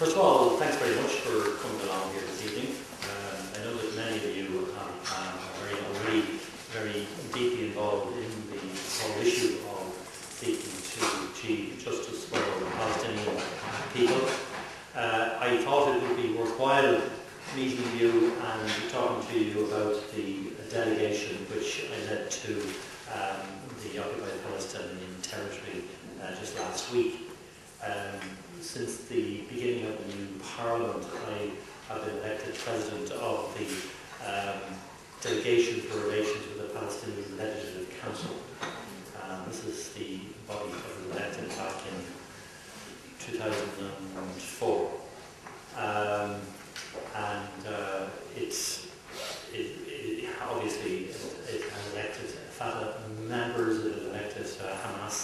First of all, thanks very much for coming along here this evening. I know that many of you are already very deeply involved in the whole issue of seeking to achieve justice for the Palestinian people. I thought it would be worthwhile meeting you and talking to you about the delegation which I led to the occupied Palestinian territory just last week. Since the beginning of the new Parliament, I have been elected President of the Delegation for Relations with the Palestinian Legislative Council. This is the body that was elected back in 2004. Obviously it has elected Fatah members, it has elected Hamas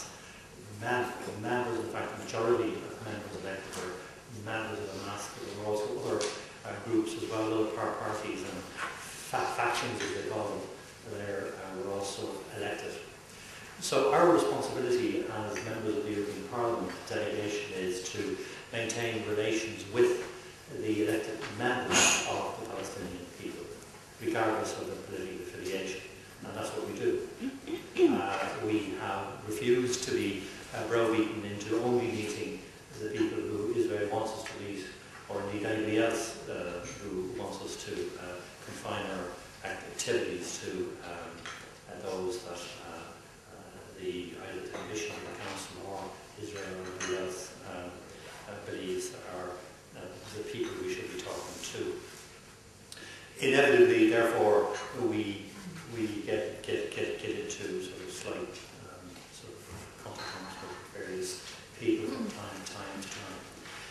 members. In fact, the majority of members elected were members of Hamas, but there were also other groups as well, other parties and factions, as they call them, there were also elected. So our responsibility as members of the European Parliament delegation is to maintain relations with the elected members of the Palestinian people, regardless of their political affiliation, and that's what we do. We have refused to be browbeaten into only meeting the people who Israel wants us to meet, or indeed anybody else who wants us to confine our activities to those that either the Commission of the Council or Israel or anybody else believes are the people we should be talking to. Inevitably, therefore, we get into sort of slight sort of conflicts with various people from time to time.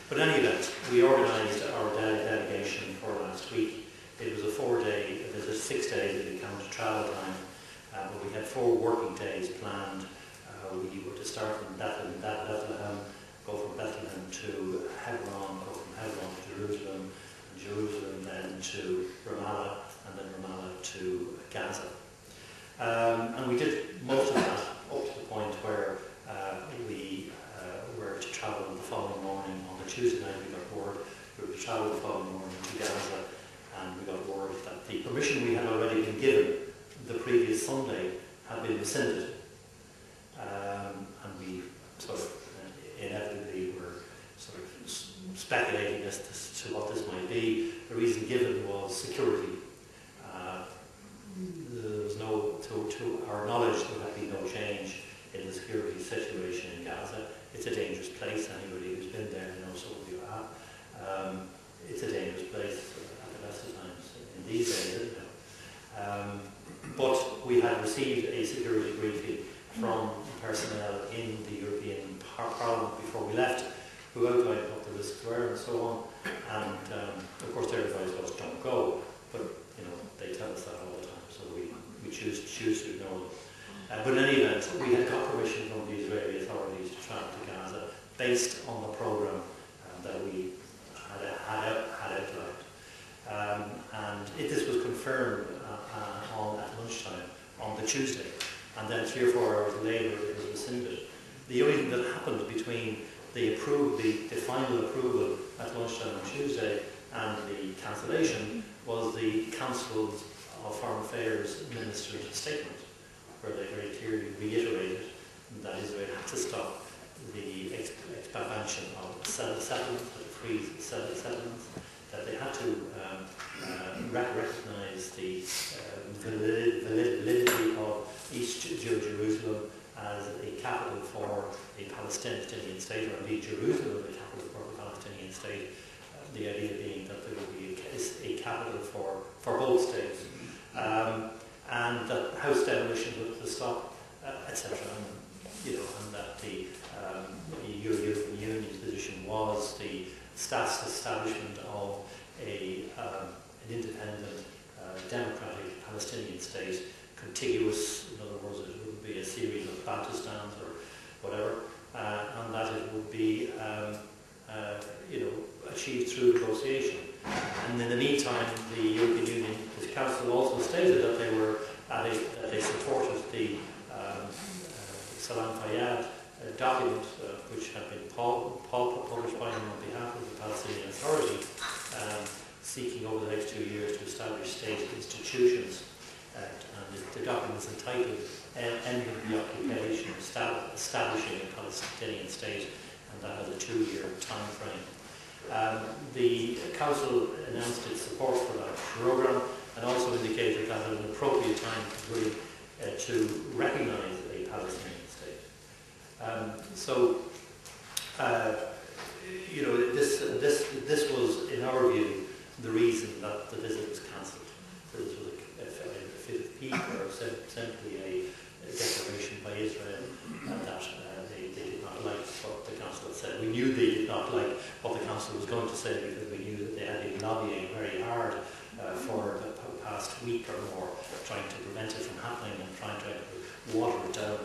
But in any event, we organised our delegation for last week. It was a 4-day visit, 6 days if you count travel time, but we had 4 working days planned. We were to start in Bethlehem, go from Bethlehem to Hebron, go from Hebron to Jerusalem, and Jerusalem then to Ramallah, and then Ramallah to Gaza. And we did most of that up to the point where we were to travel the following morning. On the Tuesday night we got word we were to travel the following morning to Gaza, and we got word that the permission we had already been given the previous Sunday had been rescinded. And we sort of inevitably were sort of speculating as to what this might be. The reason given was security. There was no, to our knowledge, there had been no change in the security situation in Gaza. It's a dangerous place. Anybody who's been there knows what you have. It's a dangerous place at the best of times in these days, isn't it? But we had received a security briefing from personnel in the European Parliament before we left, who outlined what the risks were and so on. And of course, their advice was don't go, but you know they tell us that all the time, so we choose to ignore them. But in any event, we had got permission from the Israeli authorities to travel to Gaza based on the programme that we had outlined. And this was confirmed at lunchtime on the Tuesday, and then 3 or 4 hours later it was rescinded. The only thing that happened between the final approval at lunchtime on Tuesday and the cancellation was the Council of Foreign Affairs Minister's statement, where they very clearly reiterated that Israel had to stop the expansion of settlements, the freeze settlements, that they had to recognise the validity of East Jerusalem as a capital for a Palestinian state, or indeed Jerusalem as a capital for a Palestinian state. The idea being that there would be a capital for both states, and that house demolition was to stop, etc. And that the European Union's position was the establishment of an independent, democratic Palestinian state, contiguous. In other words, it wouldn't be a series of Bantustans or whatever, and that it would be, achieved through negotiation. And in the meantime, the European Union Council also stated that they supported the Salam Fayyad document which had been published by him on behalf of the Palestinian Authority, seeking over the next 2 years to establish state institutions. And the document is entitled Ending the Occupation, Establishing a Palestinian State, and that has a 2-year time frame. The Council announced its support for that programme and also indicated that at an appropriate time to recognise a Palestinian state. This was, in our view, the reason that the visit was cancelled. So this was a fit of pique, or simply a declaration by Israel that they did not like what the Council had said. We knew they did not like what the Council was going to say, because we knew that they had been lobbying very hard for the past week or more, trying to prevent it from happening and trying to water it down